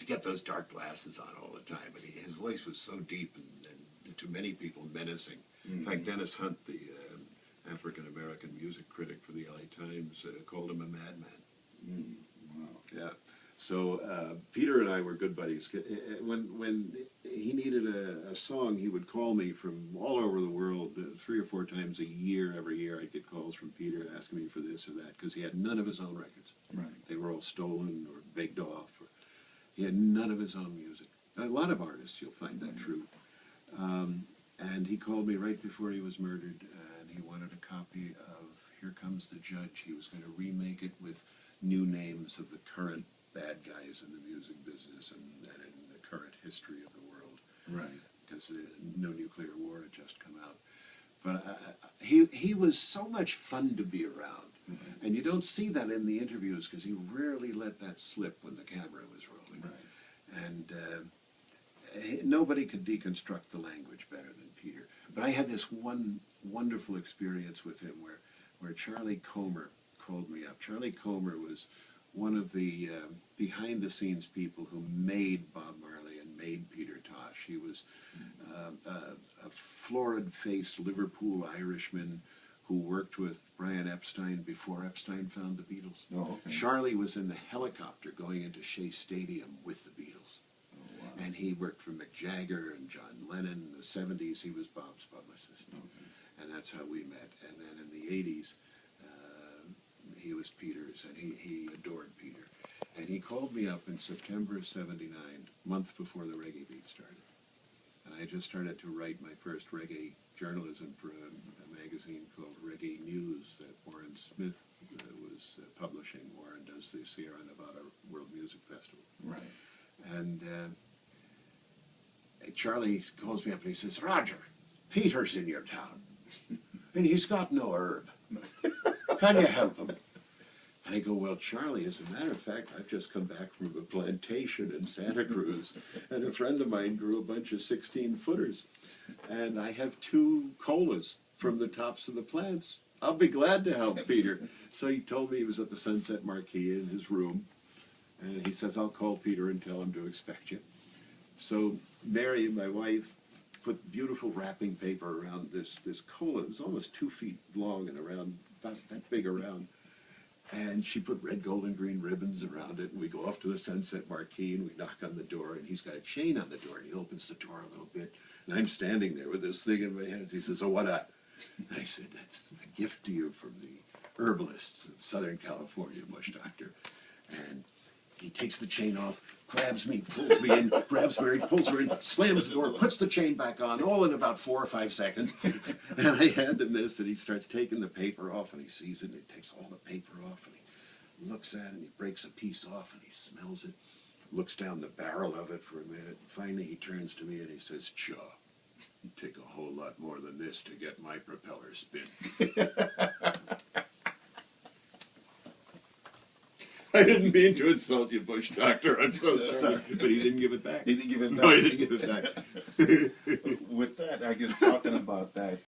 He's got those dark glasses on all the time, but his voice was so deep and to many people menacing. In fact, Dennis Hunt, the African-American music critic for the LA Times, called him a madman. Wow. Yeah. So Peter and I were good buddies. When he needed a song, he would call me from all over the world 3 or 4 times a year. Every year I'd get calls from Peter asking me for this or that, because he had none of his own records. Right. They were all stolen or begged off. He had none of his own music. A lot of artists, you'll find that true. And he called me right before he was murdered, and he wanted a copy of Here Comes the Judge. He was going to remake it with new names of the current bad guys in the music business and in the current history of the world. Right. Because no nuclear war had just come out. But he was so much fun to be around. Mm-hmm. And you don't see that in the interviews, because he rarely let that slip when the camera was rolling. Right. And nobody could deconstruct the language better than Peter. But I had this one wonderful experience with him where Charlie Comer called me up. Charlie Comer was one of the behind-the-scenes people who made Bob Marley and made Peter Tosh. He was a florid-faced Liverpool Irishman who worked with Brian Epstein before Epstein found the Beatles. Oh, okay. Charlie was in the helicopter going into Shea Stadium with the Beatles. Oh, wow. And he worked for Mick Jagger and John Lennon in the 70s. He was Bob's publicist. Okay. And that's how we met. And then in the 80s, he was Peter's, and he adored Peter. And he called me up in September of '79, month before the Reggae Beat started. And I just started to write my first reggae journalism for a magazine called Reggae News that Warren Smith was publishing. Warren does the Sierra Nevada World Music Festival. Right. And Charlie calls me up and he says, "Roger, Peter's in your town, and he's got no herb. Can you help him?" And I go, "Well, Charlie, as a matter of fact, I've just come back from a plantation in Santa Cruz, and a friend of mine grew a bunch of 16-footers, and I have 2 colas from the tops of the plants. I'll be glad to help Peter." So he told me he was at the Sunset Marquee in his room, and he says, "I'll call Peter and tell him to expect you." So Mary, my wife, put beautiful wrapping paper around this cola. It was almost 2 feet long and around, about that big around. And she put red, gold, and green ribbons around it, and we go off to the Sunset Marquee, and we knock on the door, and he's got a chain on the door, and he opens the door a little bit, and I'm standing there with this thing in my hands. He says, "Oh, what up?" And I said, "That's a gift to you from the herbalists of Southern California, Bush Doctor." And he takes the chain off, grabs me, pulls me in, grabs Mary, pulls her in, slams the door, puts the chain back on, all in about 4 or 5 seconds. And I hand him this, and he starts taking the paper off, and he sees it, and he takes all the paper off, and he looks at it, and he breaks a piece off, and he smells it, looks down the barrel of it for a minute. Finally, he turns to me, and he says, "Chaw, it'd take a whole lot more than this to get my propeller spin." I didn't mean to insult you, Bush Doctor. I'm so sorry. But he didn't give it back. He didn't give it back. No, he didn't give it back. With that, I guess talking about that,